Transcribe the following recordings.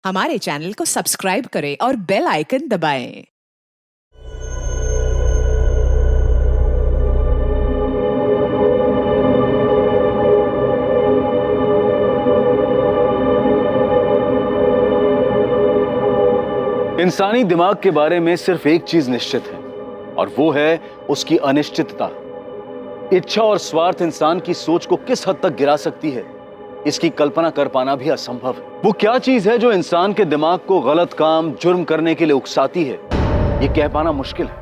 हमारे चैनल को सब्सक्राइब करें और बेल आइकन दबाएं। इंसानी दिमाग के बारे में सिर्फ एक चीज निश्चित है और वो है उसकी अनिश्चितता। इच्छा और स्वार्थ इंसान की सोच को किस हद तक गिरा सकती है, इसकी कल्पना कर पाना भी असंभव है। वो क्या चीज है जो इंसान के दिमाग को गलत काम, जुर्म करने के लिए उकसाती है, ये कह पाना मुश्किल है।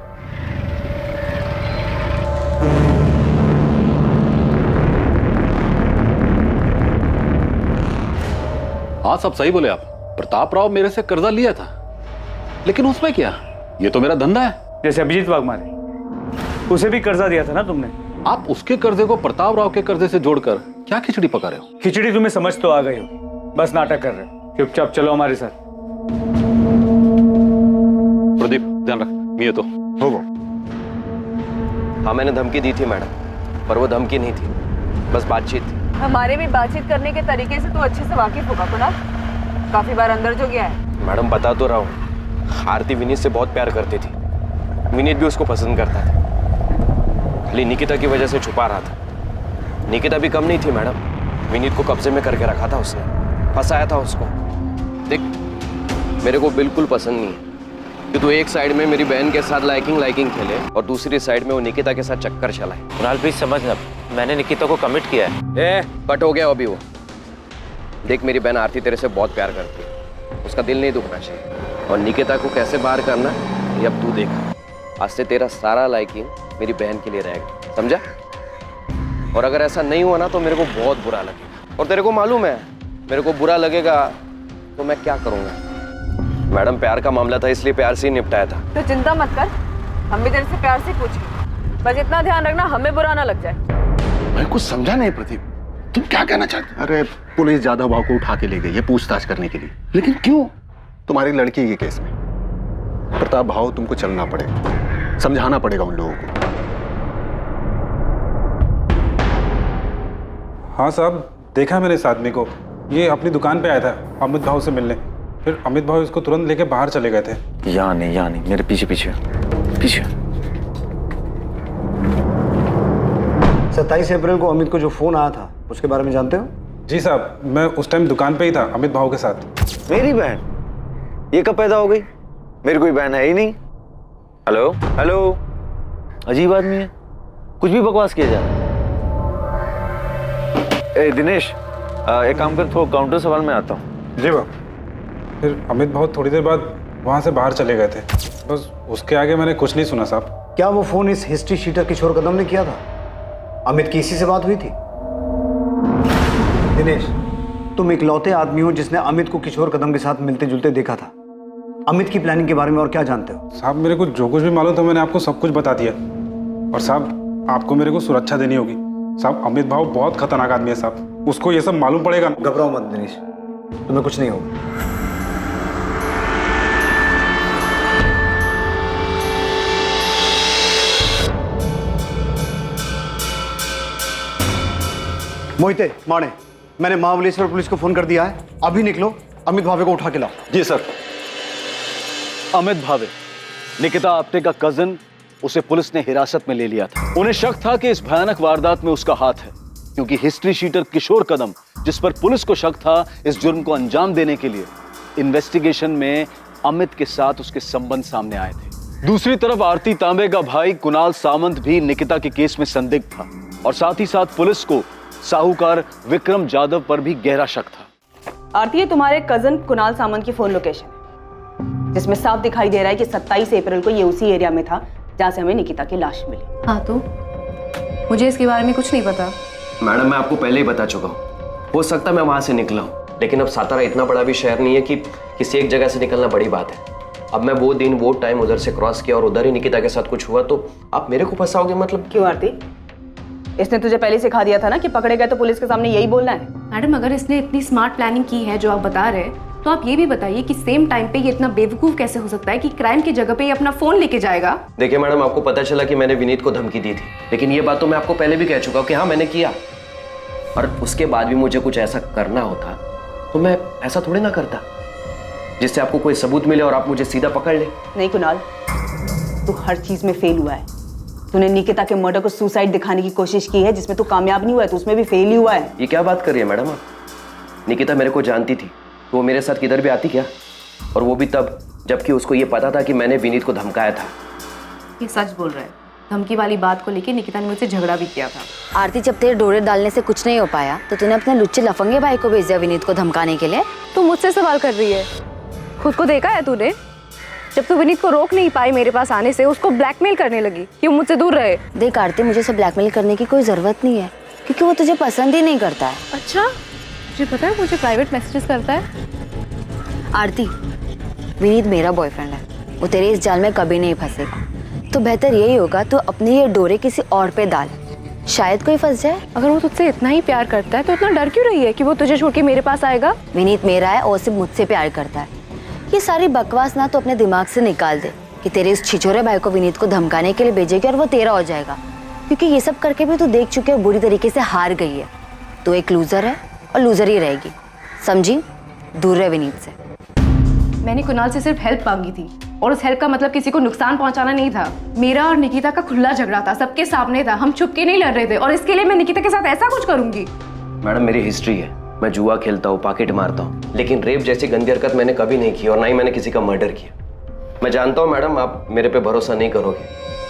हाँ, सब सही बोले आप। प्रताप राव मेरे से कर्जा लिया था, लेकिन उसमें क्या, ये तो मेरा धंधा है। जैसे अभिजीत वाघमारे, उसे भी कर्जा दिया था ना तुमने। आप उसके कर्जे को प्रताप राव के कर्जे से जोड़कर क्या खिचड़ी पका रहे हो? खिचड़ी तुम्हें समझ तो आ गई हो, बस नाटक कर रहे हो। चुपचाप चलो हमारे साथ। प्रदीप, ध्यान रख, मैं ये तो हो। हाँ, मैंने धमकी दी थी मैडम, पर वो धमकी नहीं थी, बस बातचीत थी। हमारे भी बातचीत करने के तरीके से तो अच्छे से वाकिफ होगा कुणाल। काफी बार अंदर जो गया है। मैडम बता तो रहा हूँ, आरती विनीत से बहुत प्यार करती थी, विनीत भी उसको पसंद करता था, खाली निकिता की वजह से छुपा रहा था। निकिता भी कम नहीं थी मैडम, विनीत को कब्जे में करके रखा था उसने, फंसाया था उसको। देख, मेरे को बिल्कुल पसंद नहीं है कि तू एक साइड में मेरी बहन के साथ लाइकिंग खेले और दूसरी साइड में वो निकिता के साथ चक्कर चलाए। कुणाल प्लीज समझना, मैंने निकिता को कमिट किया है। कट हो गया अभी वो। देख, मेरी बहन आरती तेरे से बहुत प्यार करती है, उसका दिल नहीं दुखना चाहिए, और निकिता को कैसे बाहर करना ये अब तू देख। आज से तेरा सारा लाइकिंग मेरी बहन के लिए रहेगा, समझा? और अगर ऐसा नहीं हुआ ना तो मेरे को बहुत बुरा लगेगा, और तेरे को मालूम है मेरे को बुरा लगेगा तो मैं क्या करूंगा। मैडम, प्यार का मामला था इसलिए प्यार से ही निपटाया था। तो चिंता मत कर, हम भी तेरे से प्यार से पूछेंगे, बस इतना ध्यान रखना हमें बुरा ना लग जाए। मैं कुछ समझा नहीं प्रदीप, तुम क्या कहना चाहते हो? अरे, पुलिस जादव भाव को उठा के ले गई है पूछताछ करने के लिए। लेकिन क्यों? तुम्हारी लड़की के केस में प्रताप भाव तुमको चलना पड़ेगा, समझाना पड़ेगा उन लोगों को। हाँ साहब, देखा मैंने इस आदमी को, ये अपनी दुकान पे आया था अमित भाव से मिलने, फिर अमित भाव इसको तुरंत लेके बाहर चले गए थे। यहाँ नहीं, मेरे पीछे पीछे। 27 अप्रैल को अमित को जो फोन आया था उसके बारे में जानते हो? जी साहब, मैं उस टाइम दुकान पे ही था अमित भाव के साथ। मेरी बहन ये कब पैदा हो गई? मेरी कोई बहन है ही नहीं। हेलो, अजीब आदमी है, कुछ भी बकवास किया जा रहा है। ए दिनेश, एक काम कर, थोड़ा काउंटर सवाल में आता हूँ। जी बाब। फिर अमित भाव थोड़ी देर बाद वहाँ से बाहर चले गए थे, बस उसके आगे मैंने कुछ नहीं सुना साहब। क्या वो फोन इस हिस्ट्री शीटर किशोर कदम ने किया था? अमित की इसी से बात हुई थी? दिनेश, तुम इकलौते आदमी हो जिसने अमित को किशोर कदम के साथ मिलते जुलते देखा था। अमित की प्लानिंग के बारे में और क्या जानते हो? साहब, मेरे को जो कुछ भी मालूम था मैंने आपको सब कुछ बता दिया, और साहब आपको मेरे को सुरक्षा देनी होगी। साहब, अमित भाव बहुत खतरनाक आदमी है साहब, उसको ये सब मालूम पड़ेगा। घबराओ मत दिनेश, तुम्हें कुछ नहीं होगा। मोहिते, माणे, मैंने महाबलेश्वर पुलिस को फोन कर दिया है, अभी निकलो, अमित भावे को उठा के लाओ। जी सर। अमित भावे, निकिता आप्टे का कजन, उसे पुलिस ने हिरासत में ले लिया था। उन्हें शक था कि इस भयानक वारदात में उसका हाथ है, क्योंकि हिस्ट्री शीटर किशोर कदम, जिस पर पुलिस को शक था इस जुर्म को अंजाम देने के लिए, इन्वेस्टिगेशन में अमित के साथ उसके संबंध सामने आए थे। दूसरी तरफ आरती तांबे का भाई कुणाल सामंत भी निकिता के केस में संदिग्ध था, और साथ ही साथ पुलिस को साहूकार विक्रम जाधव पर भी गहरा शक था। आरती, ये तुम्हारे कजन कुणाल सामंत की फोन लोकेशन है, जिसमें साफ दिखाई दे रहा है कि 27 अप्रैल को ये उसी एरिया में था जहां से हमें निकिता की लाश मिली। हाँ, तो मुझे इसके बारे में कुछ नहीं पता। मैडम, मैं आपको पहले ही बता चुका हूँ, हो सकता है मैं वहां से निकला हूँ, लेकिन अब सातारा इतना बड़ा भी शहर नहीं है कि किसी एक जगह से निकलना बड़ी बात है। अब मैं वो दिन वो टाइम उधर से क्रॉस किया और उधर ही निकिता के साथ कुछ हुआ तो आप मेरे को फंसाओगे? मतलब क्यों आरती, इसने तुझे पहले सिखा दिया था ना कि पकड़े गए तो पुलिस के सामने यही बोलना है? मैडम, अगर इसने इतनी स्मार्ट प्लानिंग की है जो आप बता रहे हैं, तो आप ये भी बताइए कि सेम टाइम पे ये इतना बेवकूफ कैसे हो सकता है कि क्राइम की जगह पे ये अपना फोन लेके जाएगा? देखिए मैडम, आपको पता चला कि मैंने विनीत को धमकी दी थी, लेकिन ये बात तो मैं आपको पहले भी कह चुका हूँ कि हाँ मैंने किया, और उसके बाद भी मुझे कुछ ऐसा करना होता तो मैं ऐसा थोड़ी ना करता। जिससे आपको कोई सबूत मिले और आप मुझे सीधा पकड़ ले? नहीं कुणाल, तू हर चीज में फेल हुआ है। तूने निकिता के मर्डर को सुसाइड दिखाने की कोशिश की है, जिसमें तू कामयाब नहीं हुआ है, तो उसमें भी फेल ही हुआ है। ये क्या बात कर रही है मैडम आप? निकिता मेरे को जानती थी तो वो मेरे साथ किधर भी आती क्या? और वो भी तब जबकि उसको ये पता था कि मैंने विनीत को धमकाया था। ये सच बोल रहा है। धमकी वाली बात को लेके निकिता ने मुझसे झगड़ा भी किया था। आरती, जब तेरे डोरे डालने से कुछ नहीं हो पाया तो तूने अपने लुच्चे लफंगे भाई को भेज दिया विनीत को धमकाने के लिए। तू मुझसे सवाल कर रही है? खुद को देखा है तूने? जब तू विनीत को रोक नहीं पाई मेरे पास आने से, उसको ब्लैकमेल करने लगी कि वो मुझसे दूर रहे। देख आरती, मुझे उसे ब्लैकमेल करने की कोई जरूरत नहीं है, क्योंकि वो तुझे पसंद ही नहीं करता है। अच्छा, तुझे पता है मुझे प्राइवेट मैसेजेस करता है? आरती, विनीत मेरा बॉयफ्रेंड है, वो तेरे इस जाल में कभी नहीं फंसेगा। तो बेहतर यही होगा तो अपने ये डोरे किसी और पे डाल, शायद कोई फंस जाए। अगर वो तुझसे इतना ही प्यार करता है तो इतना डर क्यों रही है कि वो तुझे छोड़ के मेरे पास आएगा? विनीत मेरा है और सिर्फ मुझसे प्यार करता है। ये सारी बकवास ना तो अपने दिमाग से निकाल दे कि तेरे इस छिछोरे भाई को विनीत को धमकाने के लिए भेजेगी और वो तेरा हो जाएगा, क्योंकि ये सब करके भी तू देख चुके हो बुरी तरीके से हार गई है। तो एक लूजर है और लूजर ही रहेगी, समझी? दूर रहे विनीत से। मैंने कुणाल से सिर्फ हेल्प मांगी थी और उस हेल्प का मतलब किसी को नुकसान पहुंचाना नहीं था। मेरा और निकिता का खुला झगड़ा था, सबके सामने था, हम छुप के नहीं लड़ रहे थे, और इसके लिए मैं निकिता के साथ ऐसा कुछ करूंगी? मैडम मेरी हिस्ट्री है, मैं जुआ खेलता हूँ, पॉकेट मारता हूँ, लेकिन रेप जैसी गंदी हरकत मैंने कभी नहीं की और ना ही मैंने किसी का मर्डर किया। मैं जानता हूँ मैडम आप मेरे पे भरोसा नहीं करोगे,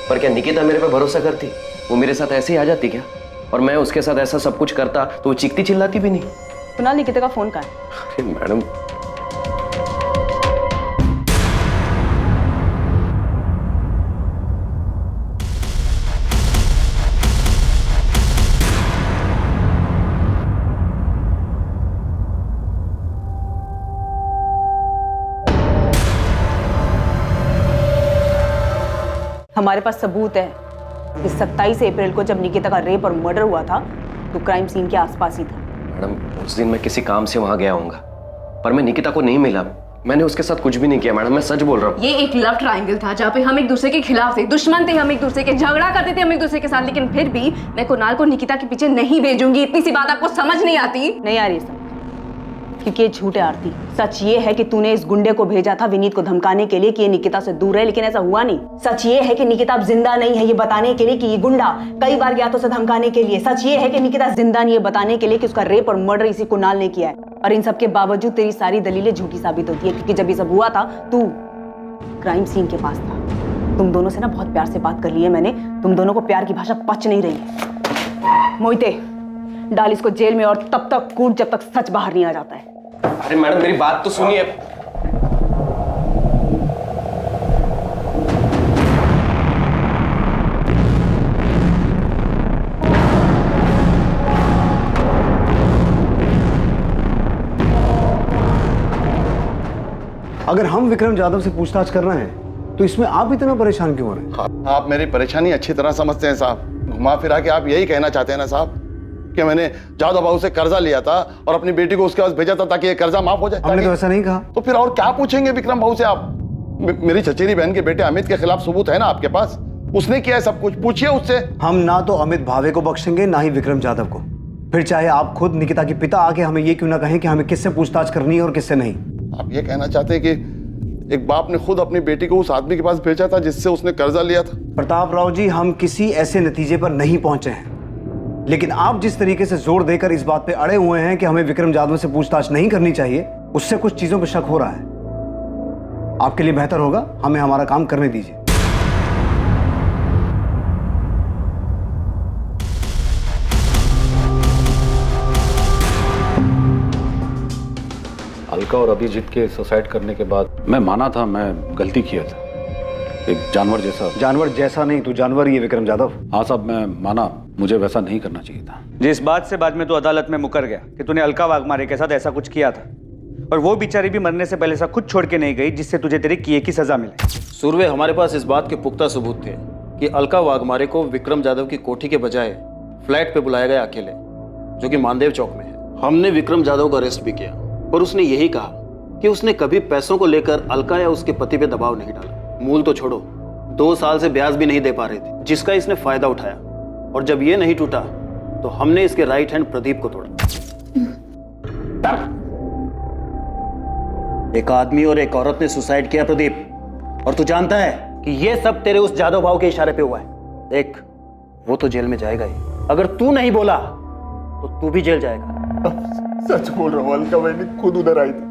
पर क्या निकिता मेरे पे भरोसा करती? वो मेरे साथ ऐसे ही आ जाती क्या? और मैं उसके साथ ऐसा सब कुछ करता तो वो चीखती चिल्लाती भी नहीं। कुणाल, निकिता का फोन कहाँ है? अरे मैडम, हमारे पास सबूत है कि 27 अप्रैल को जब निकिता का रेप और मर्डर हुआ था तो क्राइम सीन के आसपास ही था। मैडम उस दिन मैं किसी काम से वहां गया होऊंगा, पर मैं निकिता को नहीं मिला। मैंने उसके साथ कुछ भी नहीं किया मैडम, मैं सच बोल रहा हूँ। ये एक लव ट्रायंगल था जहाँ पे हम एक दूसरे के खिलाफ थे, दुश्मन थे हम एक दूसरे के, झगड़ा करते थे हम एक दूसरे के साथ, लेकिन फिर भी मैं कुणाल को निकिता के पीछे नहीं भेजूंगी। इतनी सी बात आपको समझ नहीं आती? नहीं आ रही समझ, क्योंकि ये झूठ है आरती। सच ये है कि तूने इस गुंडे को भेजा था विनीत को धमकाने के लिए कि ये निकिता से दूर है, लेकिन ऐसा हुआ नहीं। सच ये है कि निकिता अब जिंदा नहीं है, ये बताने के लिए कि ये गुंडा कई बार गया तो उसे धमकाने के लिए। सच ये है कि निकिता जिंदा नहीं है, बताने के लिए कि उसका रेप और मर्डर इसी कुणाल ने किया है। और इन सब के बावजूद तेरी सारी दलीलें झूठी साबित होती है, क्योंकि जब ये सब हुआ था तू क्राइम सीन के पास था। तुम दोनों से ना बहुत प्यार से बात कर ली है मैंने, तुम दोनों को प्यार की भाषा पच नहीं रही। मोहिते, डाल इसको जेल में और तब तक कूट जब तक सच बाहर नहीं आ जाता है। अरे मैडम मेरी बात तो सुनिए। अगर हम विक्रम जाधव से पूछताछ कर रहे हैं तो इसमें आप इतना परेशान क्यों हो रहे हैं? आप मेरी परेशानी अच्छी तरह समझते हैं साहब। घुमा फिरा के आप यही कहना चाहते हैं ना साहब कि मैंने जाधव बाबू से कर्जा लिया था और अपनी बेटी को उसके पास भेजा था ताकि ये कर्जा माफ हो जाए। हमने तो ऐसा नहीं कहा। तो फिर और क्या पूछेंगे विक्रम बाबू से आप? मेरी चचेरी बहन के बेटे अमित के खिलाफ सबूत है ना आपके पास? उसने किया है सब कुछ, पूछिए उससे। हम ना तो अमित भावे को बख्शेंगे ना ही विक्रम जाधव को। फिर चाहे आप खुद निकिता के पिता आके हमें ये क्यों ना कहें कि हमें किससे पूछताछ करनी है और किससे नहीं। आप ये कहना चाहते हैं कि एक बाप ने खुद अपनी बेटी को उस आदमी के पास भेजा था जिससे उसने कर्जा लिया था? प्रताप राव जी, हम किसी ऐसे नतीजे पर नहीं पहुंचे हैं, लेकिन आप जिस तरीके से जोर देकर इस बात पे अड़े हुए हैं कि हमें विक्रम जाधव से पूछताछ नहीं करनी चाहिए, उससे कुछ चीजों पर शक हो रहा है। आपके लिए बेहतर होगा हमें हमारा काम करने दीजिए। अलका और अभिजीत के सुसाइड करने के बाद मैं माना था मैं गलती किया था, एक जानवर जैसा। जानवर जैसा नहीं, तू जानवर ही है विक्रम जाधव। हाँ साहब, मैं माना मुझे वैसा नहीं करना चाहिए था। जिस बात से बाद में तू अदालत में मुकर गया कि तूने अलका वाघमारे के साथ ऐसा कुछ किया था, और वो बेचारी भी मरने से पहले ऐसा खुद छोड़ के नहीं गई जिससे तुझे तेरे किए की सजा मिले। सुरवे, हमारे पास इस बात के पुख्ता सबूत थे कि अलका वाघमारे को विक्रम जाधव की कोठी के बजाय फ्लैट पे बुलाया गया अकेले, जो कि मानदेव चौक में है। हमने विक्रम जाधव को अरेस्ट भी किया और उसने यही कहा कि उसने कभी पैसों को लेकर अलका या उसके पति पे दबाव नहीं डाला। मूल तो छोड़ो, 2 साल से ब्याज भी नहीं दे पा रहे थे, जिसका इसने फायदा उठाया, और जब ये नहीं टूटा तो हमने इसके राइट हैंड प्रदीप को तोड़ा। एक आदमी और एक औरत ने सुसाइड किया प्रदीप, और तू जानता है कि ये सब तेरे उस जादव भाव के इशारे पे हुआ है। देख, वो तो जेल में जाएगा ही, अगर तू नहीं बोला तो तू भी जेल जाएगा। सच बोल रहा हूँ, अलका बहन खुद उधर आई थी।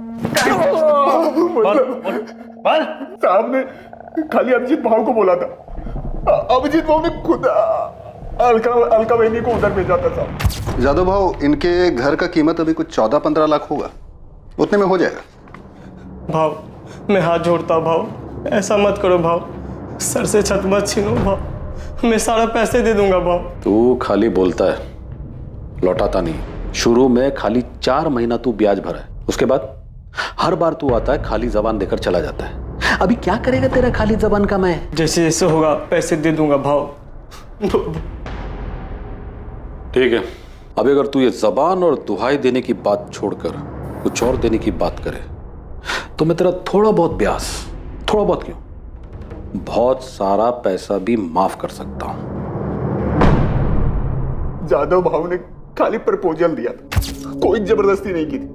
साहब ने खाली अभिजीत भाव को बोला था, अभिजीत भाव ने खुद अलका बहनी को उधर भेजा था साहब। जादव भाव, इनके घर का कीमत अभी कुछ 14-15 लाख होगा, उतने में हो जाएगा। भाव, मैं हाथ जोड़ता हूं भाव, ऐसा मत करो भाव, सर से छत मत छीनो भाव, मैं सारा पैसे दे दूंगा भाव। तू खाली बोलता है, लौटाता नहीं। शुरू में खाली 4 महीना तू ब्याज भरा है, उसके बाद हर बार तू आता है खाली जबान देकर चला जाता है। अभी क्या करेगा तेरा खाली जबान का मैं? जैसे जैसे होगा पैसे दे दूंगा भाव। ठीक है, अभी अगर तू ये जबान और दुहाई देने की बात छोड़कर कुछ और देने की बात करे तो मैं तेरा थोड़ा बहुत ब्याज, थोड़ा बहुत क्यों, बहुत सारा पैसा भी माफ कर सकता हूं। जादव भाव ने खाली प्रपोजल दिया था, कोई जबरदस्ती नहीं की थी।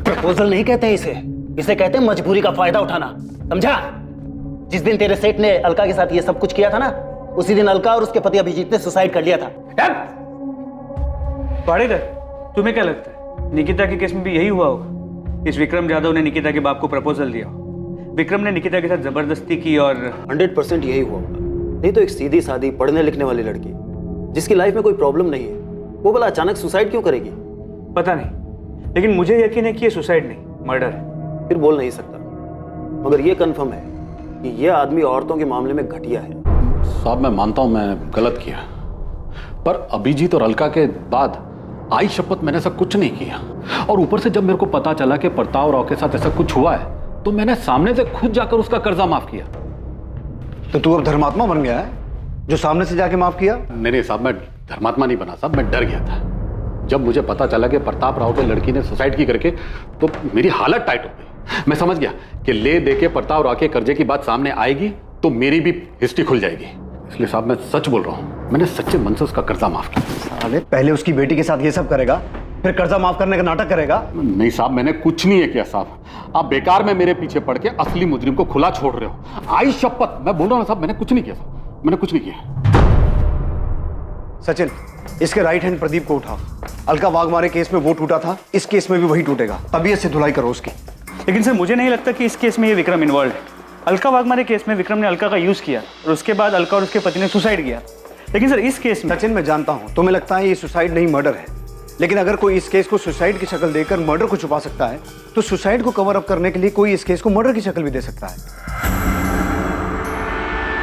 प्रपोजल नहीं कहते इसे, इसे कहते हैं मजबूरी का फायदा उठाना, समझा? जिस दिन तेरे सेठ ने अलका के साथ ये सब कुछ किया था ना, उसी दिन अलका और उसके पति अभिजीत ने सुसाइड कर लिया था। पाड़ेकर, तुम्हें क्या लगता है निकिता के केस में भी यही हुआ होगा? इस विक्रम यादव ने निकिता के बाप को प्रपोजल दिया, विक्रम ने निकिता के साथ जबरदस्ती की और 100% यही हुआ होगा। नहीं तो एक सीधी सादी पढ़ने लिखने वाली लड़की जिसकी लाइफ में कोई प्रॉब्लम नहीं है, वो भला अचानक सुसाइड क्यों करेगी? पता नहीं, लेकिन मुझे यकीन है कि ये सुसाइड नहीं, मर्डर है। फिर बोल नहीं सकता, मगर ये कंफर्म है कि ये आदमी औरतों के मामले में घटिया है। साहब, मैं मानता हूं मैंने गलत किया, पर अभिजीत और अलका के बाद आई शपथ मैंने ऐसा कुछ नहीं किया। और ऊपर से जब मेरे को पता चला कि प्रताप राव के साथ ऐसा कुछ हुआ है तो मैंने सामने से खुद जाकर उसका कर्जा माफ किया। तो तू अब धर्मात्मा बन गया है जो सामने से जाके माफ किया? नहीं साहब, मैं धर्मात्मा नहीं बना साहब, मैं डर गया था। जब मुझे पता चला कि प्रताप राव के लड़की ने सुसाइड की करके, तो मेरी हालत टाइट हो गई। मैं समझ गया कि ले दे के प्रताप राव के कर्जे की बात सामने आएगी तो मेरी भी हिस्ट्री खुल जाएगी। इसलिए साहब मैं सच बोल रहा हूँ, मैंने सच्चे मन से उसका कर्जा माफ किया। साले, पहले उसकी बेटी के साथ ये सब करेगा, फिर कर्जा माफ करने का नाटक करेगा? नहीं साहब, मैंने कुछ नहीं है किया साहब, आप बेकार में मेरे पीछे पड़ के असली मुजरिम को खुला छोड़ रहे हो। आई शपथ, मैं बोल रहा हूँ साहब, मैंने कुछ नहीं किया साहब, मैंने कुछ नहीं किया। सचिन, इसके राइट हैंड प्रदीप को उठाओ। अलका वाघमारे केस में वो टूटा था, इस केस में भी वही टूटेगा, तबीयत से धुलाई करो उसकी। लेकिन सर, मुझे नहीं लगता कि इस केस में ये विक्रम इन्वॉल्व है। अलका वाघमारे केस में विक्रम ने अलका का यूज किया और उसके बाद अलका और उसके पति ने सुसाइड किया। लेकिन सर, इस केस में सचिन, मैं जानता हूं तुम्हें लगता है ये सुसाइड नहीं मर्डर है, लेकिन अगर कोई इस केस को सुसाइड की शक्ल देकर मर्डर को छुपा सकता है तो सुसाइड को कवर अप करने के लिए कोई इस केस को मर्डर की शक्ल भी दे सकता है।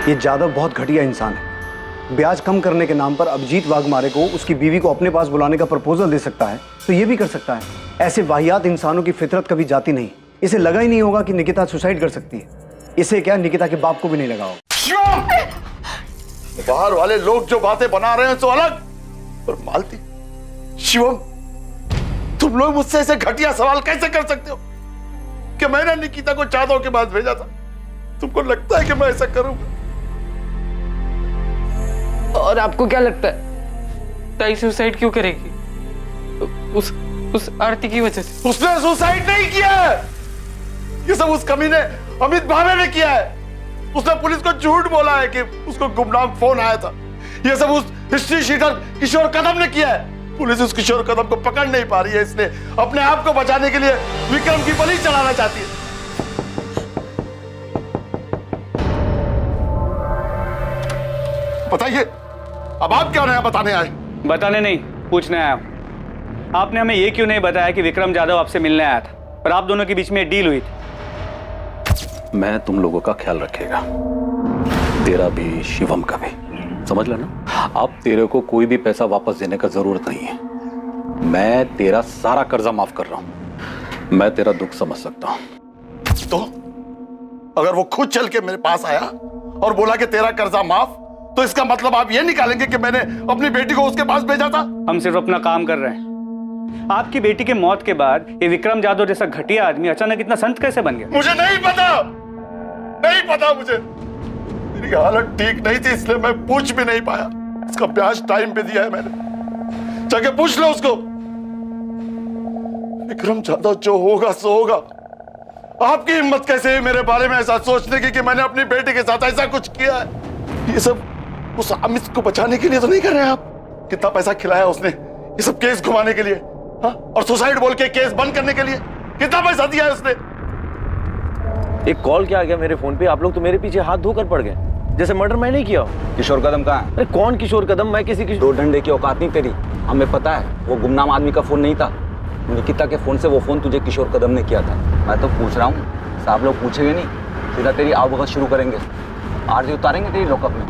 ये जादव बहुत घटिया इंसान है। ब्याज कम करने के नाम पर अभिजीत वाघमारे को उसकी बीवी को अपने पास बुलाने का प्रपोजल दे सकता है, तो ये भी कर सकता है। ऐसे वाहियात इंसानों की फितरत कभी जाती नहीं। इसे लगा ही नहीं होगा कि निकिता सुसाइड कर सकती है। इसे क्या, निकिता के बाप को भी नहीं लगा होगा। बाहर वाले लोग जो बातें बना रहे हैं तो अलग, और मालती, शिवम, तुम लोग मुझसे ऐसे घटिया सवाल कैसे कर सकते हो कि मैंने निकिता को जादव के पास भेजा था? तुमको लगता है कि मैं ऐसा करूंगा? और आपको क्या लगता है ताई सुसाइड क्यों करेगी? उस आरती की वजह से। उसने सुसाइड नहीं किया है, ये सब उस कमीने अमित भावे ने किया है। उसने पुलिस को झूठ बोला है कि उसको गुमनाम फोन आया था। ये सब उस हिस्ट्री शीटर किशोर कदम ने किया है। पुलिस उस किशोर कदम को पकड़ नहीं पा रही है, इसलिए अपने आप को बचाने के लिए विक्रम की बलि चढ़ाना चाहती है। बताइए, अब आप क्या नया बताने आए? बताने नहीं, पूछने आया हूं। आपने हमें ये क्यों नहीं बताया कि विक्रम यादव आपसे मिलने आया था, पर आप दोनों के बीच में डील हुई थी? मैं तुम लोगों का ख्याल रखेगा, तेरा भी, शिवम का भी, समझ लेना। अब तेरे को कोई भी पैसा वापस देने का जरूरत नहीं है। मैं तेरा सारा कर्जा माफ कर रहा हूं। मैं तेरा दुख समझ सकता हूं। तो अगर वो खुद चल के मेरे पास आया और बोला कि तेरा कर्जा माफ, तो इसका मतलब आप ये निकालेंगे कि मैंने अपनी बेटी को उसके पास भेजा था? हम सिर्फ अपना काम कर रहे हैं। आपकी बेटी के मौत के बाद ये विक्रम यादव जैसा घटिया आदमी अचानक इतना संत कैसे बन गया? मुझे नहीं पता, नहीं पता मुझे। मेरी हालत ठीक नहीं थी, इसलिए मैं पूछ भी नहीं पाया। इसका ब्याज टाइम पे दिया है मैंने, जाके पूछ लो उसको। विक्रम जाधव जो होगा सो होगा। आपकी हिम्मत कैसे है मेरे बारे में ऐसा सोचने की कि मैंने अपनी बेटी के साथ ऐसा कुछ किया है? ये सब उस अमित को बचाने के लिए तो नहीं कर रहे हैं आप? कितना पैसा खिलाया उसने ये सब केस घुमाने के लिए, हाँ? और सुसाइड बोल के केस बंद करने के लिए कितना पैसा दिया है उसने? एक कॉल क्या आ गया मेरे फोन पे, आप लोग तो मेरे पीछे हाथ धोकर पड़ गए जैसे मर्डर मैं नहीं किया। किशोर कदम कहाँ है? अरे कौन किशोर कदम? मैं किसी की दो डंडे की औकात नहीं तेरी, हमें पता है वो गुमनाम आदमी का फोन नहीं था। निकिता के फोन से वो फोन तुझे किशोर कदम ने किया था। मैं तो पूछ रहा हूँ, साहब लोग पूछेंगे नहीं, सीधा तेरी आवभगत शुरू करेंगे, आरती उतारेंगे तेरी लॉकअप में।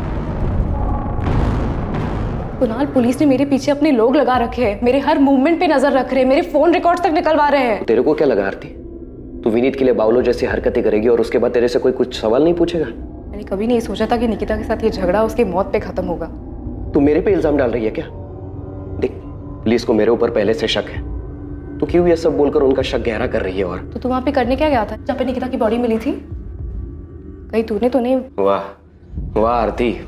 कुणाल, पुलिस ने मेरे पीछे अपने लोग लगा रखे हैं, मेरे हर मूवमेंट पे नजर रख रहे हैं, मेरे फोन रिकॉर्ड्स तक निकलवा रहे हैं। तेरे को क्या लगा आरती, तू विनीत के लिए बावलो जैसी हरकतें करेगी और उसके बाद तेरे से कोई कुछ सवाल नहीं पूछेगा? मैंने कभी नहीं सोचा था कि निकिता के साथ ये झगड़ा उसकी मौत पे खत्म होगा। तू मेरे पे इल्जाम डाल रही है क्या? देख, पुलिस को मेरे ऊपर पहले से शक है, तो क्यों ये सब बोलकर उनका शक गहरा कर रही है? और तो तू वहां पे करने क्या गया था जहाँ पे निकिता की बॉडी मिली थी? कहीं तूने तो नहीं? वाह वाह आरती,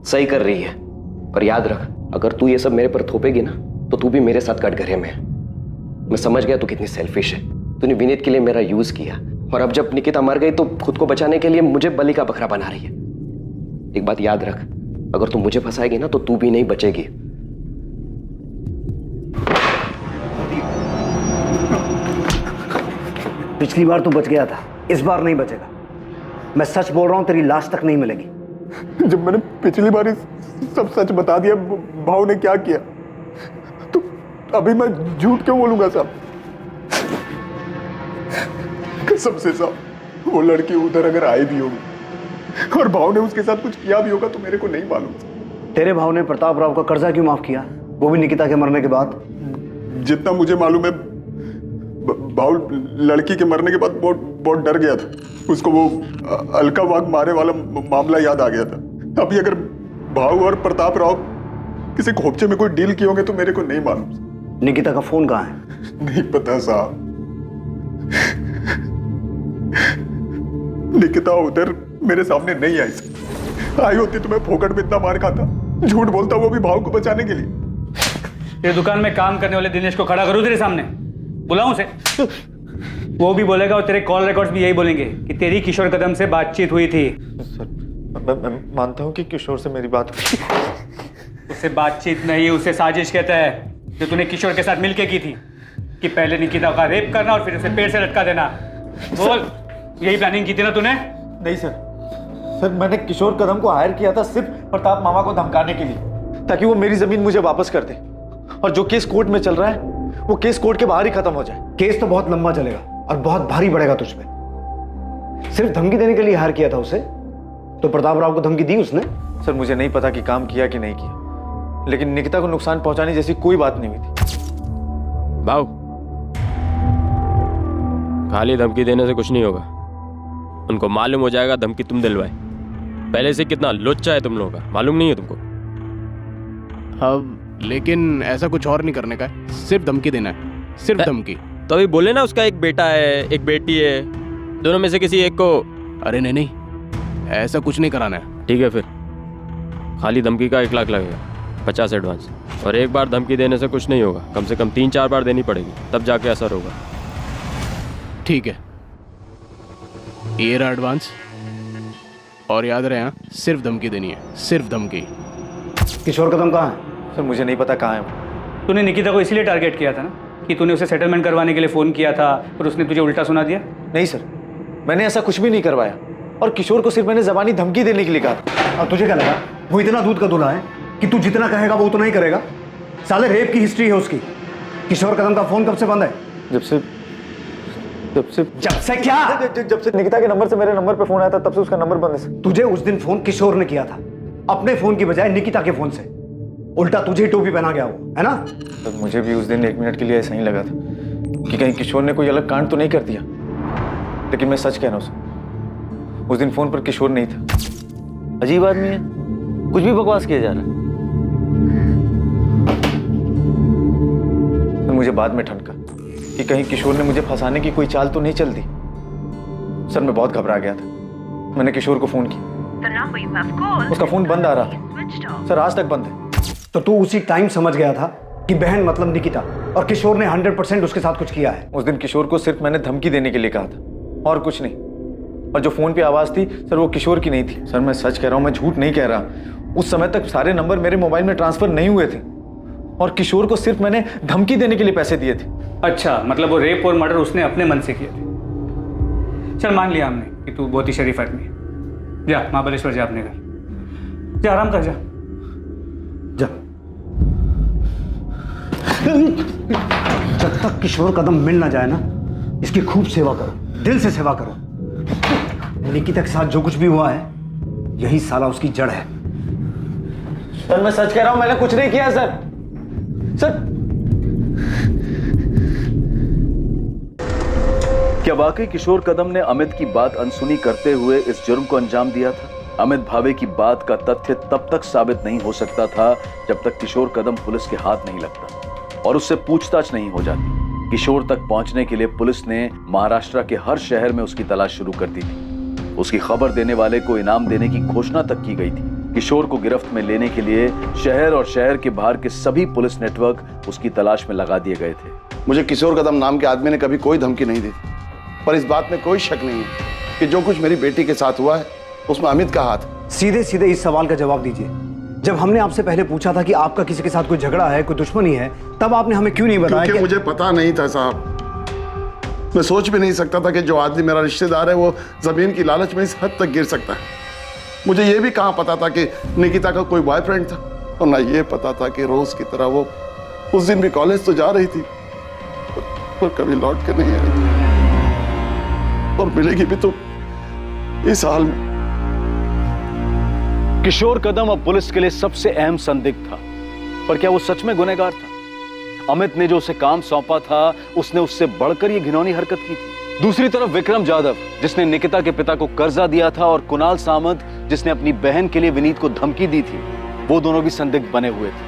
सही कर रही है, पर याद रख, अगर तू ये सब मेरे पर थोपेगी ना तो तू भी मेरे साथ कटघरे में है। मैं समझ गया तू कितनी सेल्फिश है। तूने विनीत के लिए मेरा यूज किया और अब जब निकिता मर गई तो खुद को बचाने के लिए मुझे बलि का बकरा बना रही है। एक बात याद रख, अगर तू मुझे फंसाएगी ना तो तू भी नहीं बचेगी। पिछली बार तू बच गया था, इस बार नहीं बचेगा। मैं सच बोल रहा हूं, तेरी लाश तक नहीं मिलेगी। जब मैंने पिछली बार सब सच बता दिया भाव ने क्या किया, तो अभी मैं झूठ क्यों बोलूंगा साहब? कसम से साहब, वो लड़की उधर अगर आई भी होगी और भाव ने उसके साथ कुछ किया भी होगा तो मेरे को नहीं मालूम। तेरे भाव ने प्रताप राव का कर्जा क्यों माफ किया, वो भी निकिता के मरने के बाद? जितना मुझे मालूम है, भाव लड़की के मरने के बाद बहुत डर गया था। उसको वो अलका वाघ मारे वाला मामला याद आ गया था। अभी अगर भाव और प्रताप राव किसी खोपचे में कोई डील किए होंगे तो मेरे को नहीं मालूम। निकिता का फोन कहाँ है? नहीं पता साहब। निकिता उधर मेरे सामने नहीं आई। आई होती तो मैं फोकट में इतना मार खाता, झूठ बोलता वो भी भाव को बचाने के लिए। ये दुकान में काम करने वाले दिनेश को खड़ा करूं तेरे सामने, बुलाऊं उसे? वो भी बोलेगा और तेरे कॉल रिकॉर्ड्स भी यही बोलेंगे कि तेरी किशोर कदम से बातचीत हुई थी। सर, मैं मानता हूँ कि किशोर से मेरी बात हुई। उससे बातचीत नहीं, उसे साजिश कहता है, जो तूने किशोर के साथ मिलके की थी, कि पहले निकिता का रेप करना और फिर उसे पेड़ से लटका देना। बोल, यही प्लानिंग की थी ना तूने? नहीं सर, मैंने किशोर कदम को हायर किया था सिर्फ प्रताप मामा को धमकाने के लिए, ताकि वो मेरी जमीन मुझे वापस कर दे। और जो केस कोर्ट में चल रहा है वो केस कोर्ट के बाहर ही खत्म हो जाए। केस तो बहुत लंबा चलेगा और बहुत भारी पड़ेगा तुझ पे। सिर्फ धमकी देने के लिए हायर किया था उसे, तो प्रताप राव को धमकी दी उसने? सर, मुझे नहीं पता कि काम किया कि नहीं किया, लेकिन निकिता को नुकसान पहुंचाने जैसी कोई बात नहीं हुई थी। भाव, खाली धमकी देने से कुछ नहीं होगा। उनको मालूम हो जाएगा धमकी तुम दिलवाए। पहले से कितना लुच्चा है तुम लोगों का, मालूम नहीं है तुमको? अब लेकिन ऐसा कुछ और नहीं करने का है, सिर्फ धमकी देना है, सिर्फ धमकी। तो अभी बोले ना उसका एक बेटा है, एक बेटी है, दोनों में से किसी एक को। अरे नहीं, ऐसा कुछ नहीं कराना है। ठीक है, फिर खाली धमकी का 1 लाख लगेगा, 50 एडवांस। और एक बार धमकी देने से कुछ नहीं होगा, कम से कम 3-4 बार देनी पड़ेगी, तब जाके असर होगा। ठीक है, ये रहा एडवांस। और याद रहे, हाँ, सिर्फ धमकी देनी है, सिर्फ धमकी। किशोर कदम कहाँ है? सर, मुझे नहीं पता कहाँ है। तूने निकिता को इसलिए टारगेट किया था ना कि तूने उसे सेटलमेंट करवाने के लिए फोन किया था और उसने तुझे उल्टा सुना दिया? नहीं सर, मैंने ऐसा कुछ भी नहीं करवाया, और किशोर को सिर्फ मैंने जबानी धमकी देने के लिए कहा था। और तुझे क्या लगा वो इतना दूध का दूल्हा है कि तू जितना कहेगा वो उतना ही करेगा? साले रेप की हिस्ट्री है उसकी। किशोर कदम का फोन कब से बंद है? जब से क्या? जब से निकिता के नंबर से मेरे नंबर पे फोन आया था, तब से उसका नंबर बंद है। तुझे उस दिन फोन किशोर ने किया था, अपने फोन की बजाय निकिता के फोन से। उल्टा तुझे ही टोपी पहना गया वो, है ना? तो मुझे भी उस दिन 1 मिनट के लिए ऐसा ही लगा था कि कहीं किशोर ने कोई अलग कांड तो नहीं कर दिया, लेकिन मैं सच कह रहा हूँ सर, उस दिन फोन पर किशोर नहीं था। अजीब आदमी है, कुछ भी बकवास किया जा रहा है। तो मुझे बाद में ठनका कि कहीं किशोर ने मुझे फंसाने की कोई चाल तो नहीं चल दी। सर, मैं बहुत घबरा गया था। मैंने किशोर को फोन किया, उसका फोन बंद आ रहा था। सर, आज तक बंद है। तो तू उसी टाइम समझ गया था कि बहन मतलब निकिता और किशोर ने 100% उसके साथ कुछ किया है। उस दिन किशोर को सिर्फ मैंने धमकी देने के लिए कहा था और कुछ नहीं। और जो फोन पे आवाज थी सर वो किशोर की नहीं थी। सर मैं सच कह रहा हूँ, मैं झूठ नहीं कह रहा। उस समय तक सारे नंबर मेरे मोबाइल में ट्रांसफर नहीं हुए थे और किशोर को सिर्फ मैंने धमकी देने के लिए पैसे दिए थे। अच्छा, मतलब वो रेप और मर्डर उसने अपने मन से किए थे। चल मान लिया हमने कि तू बहुत ही शरीफ आदमी है। जा महाबलेश्वर जा अपने घर, जा आराम कर जा। जब तक किशोर कदम मिल ना जाए ना, इसकी खूब सेवा करो, दिल से सेवा करो। निकिता के साथ जो कुछ भी हुआ है यही साला उसकी जड़ है। सर मैं सच कह रहा हूं, मैंने कुछ नहीं किया सर। सर क्या वाकई किशोर कदम ने अमित की बात अनसुनी करते हुए इस जुर्म को अंजाम दिया था? अमित भावे की बात का तथ्य तब तक साबित नहीं हो सकता था जब तक किशोर कदम पुलिस के हाथ नहीं लगता और उससे पूछताछ नहीं हो जाती। किशोर तक पहुंचने के लिए पुलिस ने महाराष्ट्र के हर शहर में उसकी तलाश शुरू कर दी थी। उसकी खबर देने वाले को इनाम देने की घोषणा तक की गई थी। किशोर को गिरफ्त में लेने के लिए शहर और शहर के बाहर के सभी पुलिस नेटवर्क उसकी तलाश में लगा दिए गए थे। मुझे किशोर कदम नाम के आदमी ने कभी कोई धमकी नहीं दी, पर इस बात में कोई शक नहीं है कि जो कुछ मेरी बेटी के साथ हुआ है उसमें अमित का हाथ। सीधे सीधे इस सवाल का जवाब दीजिए। जब हमने आपसे पहले पूछा था कि आपका किसी के साथ कोई झगड़ा है, कोई दुश्मनी है, तब आपने हमें क्यों नहीं बताया? क्योंकि मुझे पता नहीं था साहब। मैं सोच भी नहीं सकता था कि जो आदमी मेरा रिश्तेदार है वो जमीन की लालच में इस हद तक गिर सकता है। मुझे ये भी कहाँ पता था कि निकिता का कोई बॉयफ्रेंड था, और ना ये पता था कि रोज की तरह वो उस दिन भी कॉलेज तो जा रही थी पर कभी लौट कर नहीं आई और मिलेगी भी तो इस हाल में। किशोर कदम अब पुलिस के लिए सबसे अहम संदिग्ध था, पर क्या वो सच में गुनहगार था? अमित ने जो उसे काम सौंपा था उसने उससे बढ़कर ये घिनौनी हरकत की थी। दूसरी तरफ विक्रम जाधव, जिसने निकिता के पिता को कर्जा दिया था, और कुणाल सामंत, जिसने अपनी बहन के लिए विनीत को धमकी दी थी, वो दोनों भी संदिग्ध बने हुए थे,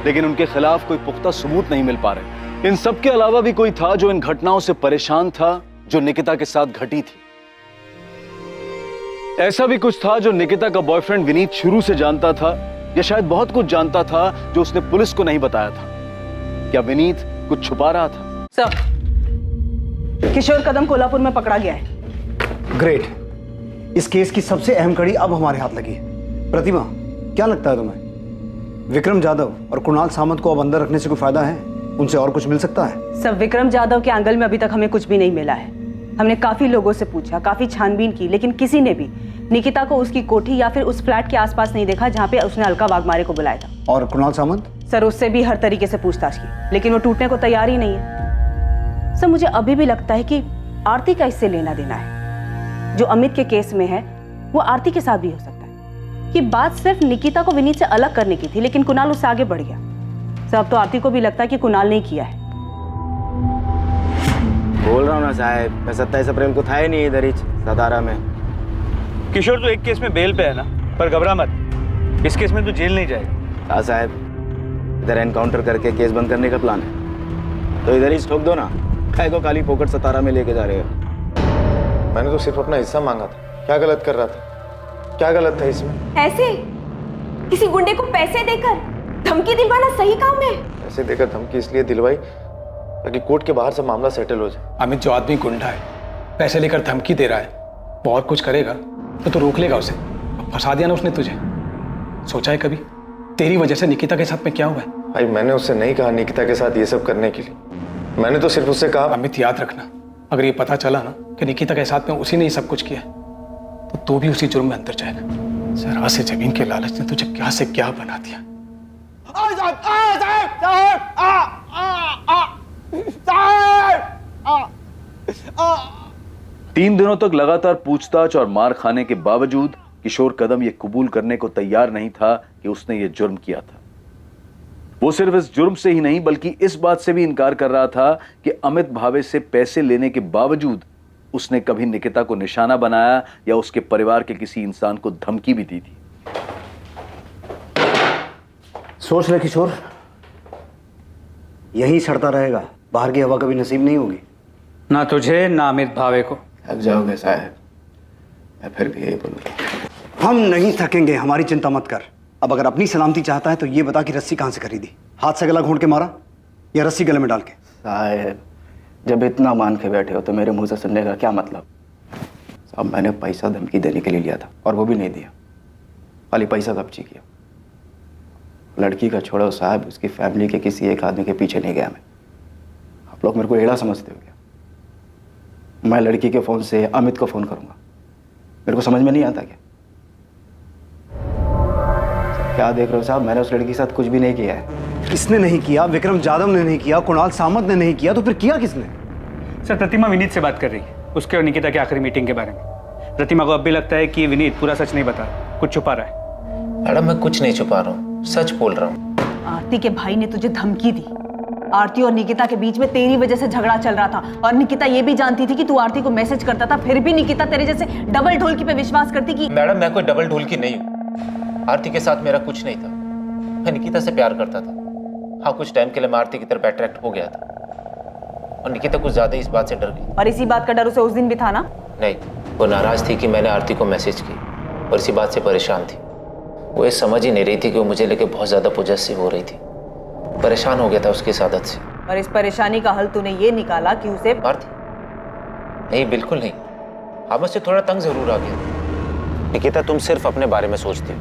लेकिन उनके खिलाफ कोई पुख्ता सबूत नहीं मिल पा रहे। इन सब के अलावा भी कोई था जो इन घटनाओं से परेशान था जो निकिता के साथ घटी थी। ऐसा भी कुछ था जो निकिता का बॉयफ्रेंड विनीत शुरू से जानता था, या शायद बहुत कुछ जानता था जो उसने पुलिस को नहीं बताया था। क्या विनीत कुछ छुपा रहा था? सर, किशोर कदम कोल्हापुर में पकड़ा गया है। ग्रेट। इस केस की सबसे अहम कड़ी अब हमारे हाथ लगी है। प्रतिमा, क्या लगता है तुम्हें, विक्रम जाधव और कुणाल सामंत को अब अंदर रखने से कोई फायदा है? उनसे और कुछ मिल सकता है? सब विक्रम जाधव के एंगल में अभी तक हमें कुछ भी नहीं मिला है। हमने काफी लोगों से पूछा, काफी छानबीन की, लेकिन किसी ने भी निकिता को उसकी कोठी या फिर उस फ्लैट के आसपास नहीं देखा जहाँ पे उसने अलका वाघमारे को बुलाया था। और कुणाल सामंत? सर, उससे भी हर तरीके से पूछताछ की, लेकिन वो टूटने को तैयार ही नहीं है। सर, मुझे अभी भी लगता है कि आरती का इससे लेना देना है। जो अमित के केस में है वो आरती के साथ भी हो सकता है। कि बात सिर्फ निकिता को विनीत से अलग करने की थी, लेकिन कुणाल उससे आगे बढ़ गया। सर, अब तो आरती को भी लगता है कि कुणाल ने किया है। बोल रहा हूँ ना साहब, 27 अप्रैल को था ही नहीं इधर ही सदारा में। किशोर तो एक केस में बेल पे है ना, पर घबरा मत, इस केस में तो जेल नहीं जाएगा। हाँ साहब, इधर एनकाउंटर करके केस बंद करने का प्लान है, तो इधर ही ठोक दो ना। काय को काली पोकट सतारा में लेके जा रहे हो? मैंने तो सिर्फ अपना हिस्सा मांगा था। क्या गलत कर रहा था? क्या गलत था इसमें? ऐसे किसी गुंडे को पैसे देकर धमकी दिलवाना सही काम है? पैसे देकर धमकी इसलिए दिलवाई ताकि कोर्ट के बाहर से मामला सेटल हो जाए। अमित जो आदमी गुंडा है, पैसे लेकर धमकी दे रहा है, वो और कुछ करेगा तो तू रोक लेगा उसे। फंसा दिया ना उसने तुझे। सोचा है कभी तेरी वजह से निकिता के साथ में क्या हुआ है? भाई मैंने उससे नहीं कहा निकिता के साथ ये सब करने के लिए। मैंने तो सिर्फ उससे कहा। अमित याद रखना, अगर ये पता चला ना कि निकिता के साथ में उसी ने ये सब कुछ किया तो तू भी उसी जुर्म में अंदर जाएगा। जरा से जमीन के लालच ने तुझे क्या से क्या बना दिया। तीन दिनों तक लगातार पूछताछ और मार खाने के बावजूद किशोर कदम ये कबूल करने को तैयार नहीं था कि उसने ये जुर्म किया था। वो सिर्फ इस जुर्म से ही नहीं बल्कि इस बात से भी इनकार कर रहा था कि अमित भावे से पैसे लेने के बावजूद उसने कभी निकिता को निशाना बनाया या उसके परिवार के किसी इंसान को धमकी भी दी थी। सोच ले किशोर, यही सड़ता रहेगा, बाहर की हवा कभी नसीब नहीं होगी। ना तुझे ना अमित भावे को। थक जाओगे साहब, मैं फिर भी यही बोलूँगा। हम नहीं थकेंगे, हमारी चिंता मत कर। अब अगर अपनी सलामती चाहता है तो ये बता कि रस्सी कहां से खरीदी? हाथ से गला घोंट के मारा या रस्सी गले में डाल के? साहब, जब इतना मान के बैठे हो तो मेरे मुंह से सुनने का क्या मतलब? साहब, मैंने पैसा धमकी देने के लिए लिया था और वो भी नहीं दिया, खाली पैसा कब्जी किया। लड़की का छोड़ो साहब, उसकी फैमिली के किसी एक आदमी के पीछे नहीं गया मैं। आप लोग मेरे को एड़ा समझते हो क्या? मैं लड़की के फोन से अमित को फोन करूंगा? मेरे को समझ में नहीं आता क्या? क्या देख रहे हो साहब, मैंने उस लड़की के साथ कुछ भी नहीं किया है। किसने नहीं किया? विक्रम जाधव ने नहीं किया, कुणाल सामंत ने नहीं किया, तो फिर किया किसने? सर, प्रतिमा विनीत से बात कर रही है, उसके और निकिता की आखिरी मीटिंग के बारे में। प्रतिमा को अब भी लगता है कि विनीत पूरा सच नहीं बता रहा, कुछ छुपा रहा है। मैडम, मैं कुछ नहीं छुपा रहा हूँ, सच बोल रहा हूँ। आरती के भाई ने तुझे धमकी दी। आरती और निकिता के बीच में तेरी वजह से झगड़ा चल रहा था और निकिता ये भी जानती थी कि तू आरती को मैसेज करता था, फिर भी निकिता तेरे जैसे डबल ढोलकी पे विश्वास करती कि मैडम, मैं कोई डबल ढोलकी नहीं हूँ। आरती के साथ मेरा कुछ नहीं था, मैं निकिता से प्यार करता था। हाँ, कुछ टाइम के लिए मैं आरती की तरफ अट्रैक्ट हो गया था और निकिता कुछ ज्यादा इस बात से डर गई। और इसी बात का डर उसे उस दिन भी था ना? नहीं, वो नाराज थी कि मैंने आरती को मैसेज की और इसी बात से परेशान थी। वो ये समझ ही नहीं रही थी कि वो मुझे लेके बहुत ज्यादा पॉजेसिव हो रही थी। परेशान हो गया था उसकी इस आदत से। और इस परेशानी का हल तूने ये निकाला कि उसे आरती? नहीं, बिल्कुल नहीं। हाँ, मुझसे थोड़ा तंग जरूर आ गया। निकिता, तुम सिर्फ अपने बारे में सोचती हो,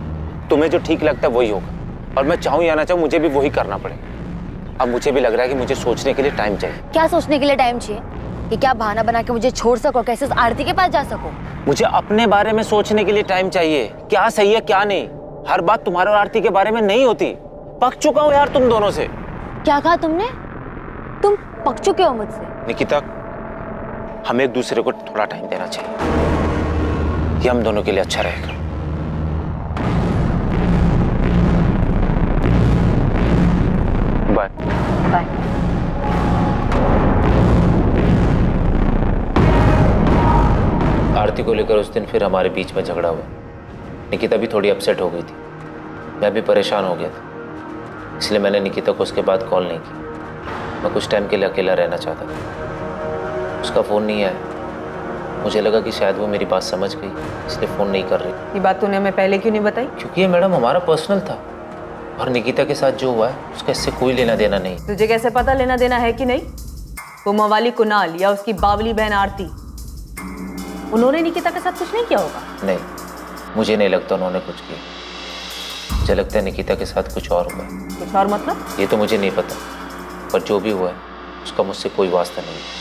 तुम्हें जो ठीक लगता है वही होगा, और मैं चाहूँ या ना चाहूँ मुझे भी वही करना पड़ेगा। अब मुझे भी लग रहा है कि मुझे सोचने के लिए टाइम चाहिए। क्या सोचने के लिए टाइम चाहिए? कि क्या बहाना बना के मुझे छोड़ सको, कैसे उस आरती के पास जा सको? मुझे अपने बारे में सोचने के लिए टाइम चाहिए, क्या सही है क्या नहीं। हर बात तुम्हारे और आरती के बारे में नहीं होती। पक चुका हूँ यार तुम दोनों से। क्या कहा तुमने? तुम पक चुके हो मुझसे? निकिता, हमें एक दूसरे को थोड़ा टाइम देना चाहिए, ये हम दोनों के लिए अच्छा रहेगा। Bye bye. आरती को लेकर उस दिन फिर हमारे बीच में झगड़ा हुआ। निकिता भी थोड़ी अपसेट हो गई थी, मैं भी परेशान हो गया था, इसलिए मैंने निकिता को उसके बाद कॉल नहीं की। मैं कुछ टाइम के लिए अकेला रहना चाहता था। उसका फ़ोन नहीं आया, मुझे लगा कि शायद वो मेरी बात समझ गई, इसलिए फ़ोन नहीं कर रही। ये बात तूने हमें पहले क्यों नहीं बताई? क्योंकि ये मैडम हमारा पर्सनल था, और निकिता के साथ जो हुआ है उसका इससे कोई लेना देना नहीं। तुझे कैसे पता लेना देना है कि नहीं? वो मवाली कुणाल या उसकी बावली बहन आरती, उन्होंने निकिता के साथ कुछ नहीं किया होगा? नहीं, मुझे नहीं लगता उन्होंने कुछ किया। मुझे लगता है निकिता के साथ कुछ और हुआ है। कुछ और मतलब? ये तो मुझे नहीं पता, पर जो भी हुआ है उसका मुझसे कोई वास्ता नहीं।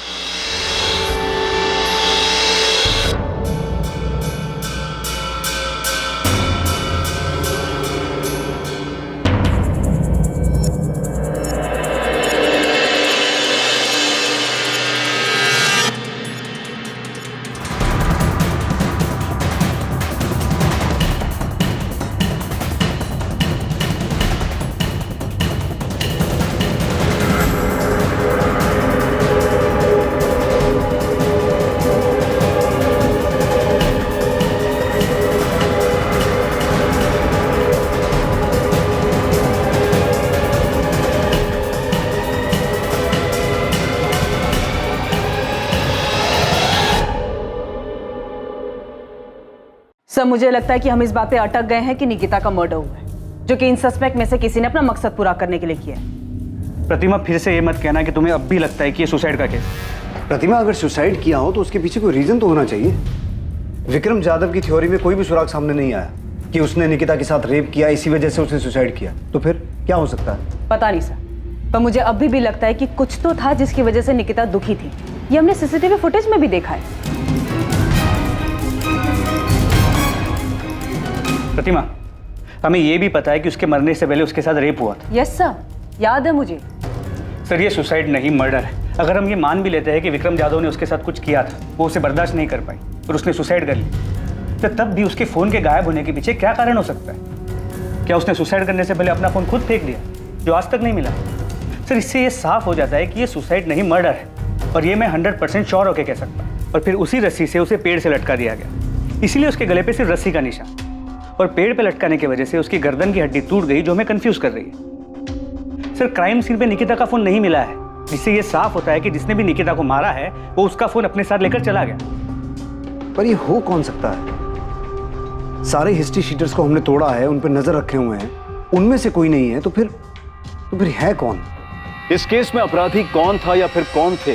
सर, मुझे लगता है कि हम इस बात पे अटक गए हैं कि निकिता का मर्डर हुआ है, जो कि इन सस्पेक्ट में से किसी ने अपना मकसद पूरा करने के लिए किया है। प्रतिमा, फिर से ये मत कहना कि तुम्हें अब भी लगता है कि ये सुसाइड का केस। प्रतिमा, अगर सुसाइड किया हो तो उसके पीछे कोई रीजन तो होना चाहिए। विक्रम जाधव की थ्योरी में कोई भी सुराग सामने नहीं आया कि उसने निकिता के साथ रेप किया, इसी वजह से उसने सुसाइड किया। तो फिर क्या हो सकता है? पता नहीं सर, पर मुझे अभी भी लगता है कि कुछ तो था जिसकी वजह से निकिता दुखी थी। ये हमने सीसीटीवी फुटेज में भी देखा है। प्रतिमा, हमें ये भी पता है कि उसके मरने से पहले उसके साथ रेप हुआ था। यस सर, याद है मुझे। सर, ये सुसाइड नहीं, मर्डर है। अगर हम ये मान भी लेते हैं कि विक्रम जाधव ने उसके साथ कुछ किया था, वो उसे बर्दाश्त नहीं कर पाई और उसने सुसाइड कर ली, तो तब भी उसके फ़ोन के गायब होने के पीछे क्या कारण हो सकता है? क्या उसने सुसाइड करने से पहले अपना फ़ोन खुद फेंक दिया, जो आज तक नहीं मिला? सर, इससे ये साफ हो जाता है कि ये सुसाइड नहीं, मर्डर है, और ये मैं 100% श्योर होकर कह सकता। और फिर उसी रस्सी से उसे पेड़ से लटका दिया गया, इसीलिए उसके गले पे सिर्फ रस्सी का निशान, और पेड़ पे लटकाने की वजह से उसकी गर्दन की हड्डी टूट गई, जो हमें कंफ्यूज कर रही है। सर, क्राइम सीन पे निकिता का फोन नहीं मिला है, जिससे ये साफ होता है कि जिसने भी निकिता को मारा है वो उसका फोन अपने साथ लेकर चला गया। पर ये हो कौन सकता है? सारे हिस्ट्री शीटर्स को हमने तोड़ा है, उन पर नजर रखे हुए हैं, उनमें से कोई नहीं है, तो फिर तो फिर है कौन? इस केस में अपराधी कौन था या फिर कौन थे,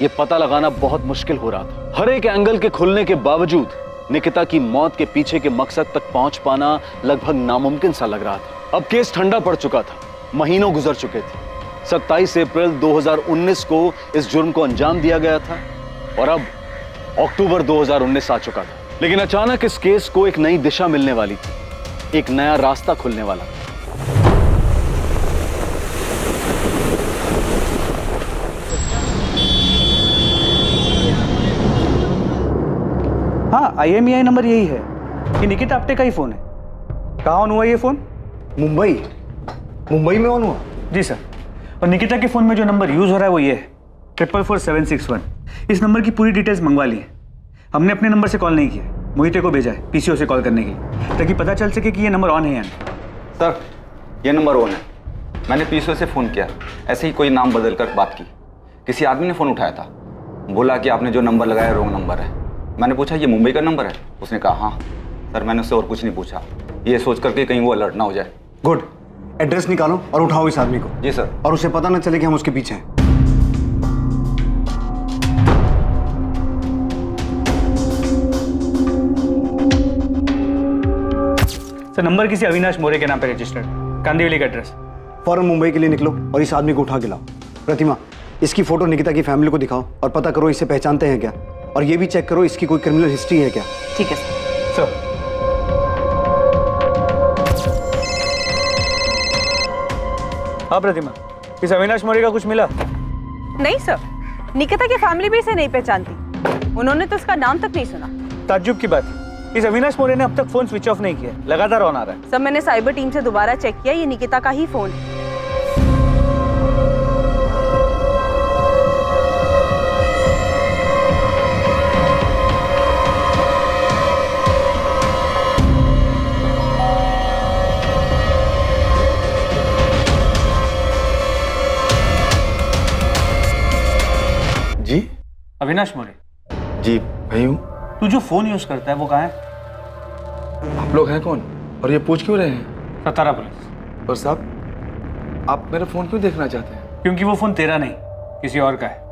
यह पता लगाना बहुत मुश्किल हो रहा था। हर एक एंगल के खुलने के बावजूद निकिता की मौत के पीछे के मकसद तक पहुंच पाना लगभग नामुमकिन सा लग रहा था। अब केस ठंडा पड़ चुका था, महीनों गुजर चुके थे। 27 अप्रैल 2019 को इस जुर्म को अंजाम दिया गया था और अब अक्टूबर 2019 आ चुका था। लेकिन अचानक इस केस को एक नई दिशा मिलने वाली थी, एक नया रास्ता खुलने वाला था। हाँ, IMEI नंबर यही है कि निकिता आप्टे का ही फोन है। कहाँ ऑन हुआ ये फोन? मुंबई में ऑन हुआ? जी सर। और निकिता के फोन में जो नंबर यूज हो रहा है वो ये है 44761। इस नंबर की पूरी डिटेल्स मंगवा ली है। हमने अपने नंबर से कॉल नहीं किया, मोहिते को भेजा है PCO से कॉल करने के लिए, ताकि पता चल सके कि ये नंबर ऑन है या नहीं। सर, ये नंबर ऑन है। मैंने PCO से फ़ोन किया, ऐसे ही कोई नाम बदल कर बात की। किसी आदमी ने फ़ोन उठाया था, बोला कि आपने जो नंबर लगाया रॉन्ग नंबर है। मैंने पूछा ये मुंबई का नंबर है? उसने कहा हाँ। सर, मैंने उससे और कुछ नहीं पूछा, ये सोच करके कहीं वो अलर्ट ना हो जाए। गुड। एड्रेस निकालो और उठाओ इस आदमी को। जी सर। और उसे पता ना चले कि हम उसके पीछे हैं। सर, नंबर किसी अविनाश मोरे के नाम पे रजिस्टर्ड, कांदिवली का एड्रेस। फौरन मुंबई के लिए निकलो और इस आदमी को उठा के लाओ। प्रतिमा, इसकी फोटो निकिता की फैमिली को दिखाओ और पता करो इसे पहचानते हैं क्या, और ये भी चेक करो इसकी कोई क्रिमिनल हिस्ट्री है क्या। ठीक है सर। हाँ प्रतिमा, इस अविनाश मोरे का कुछ मिला? नहीं सर, निकिता की फैमिली भी इसे नहीं पहचानती, उन्होंने तो इसका नाम तक नहीं सुना। ताज्जुब की बात, इस अविनाश मोरे ने अब तक फोन स्विच ऑफ नहीं किया, लगातार ऑन आ रहा है। सब मैंने साइबर टीम से दोबारा चेक किया, ये निकिता का ही फोन है। जी अविनाश मोरे? जी भाई हूँ। तू जो फोन यूज करता है वो कहाँ है? आप लोग हैं कौन और ये पूछ क्यों रहे हैं? सतारा पुलिस। और साहब, आप मेरा फोन क्यों देखना चाहते हैं? क्योंकि वो फोन तेरा नहीं, किसी और का है।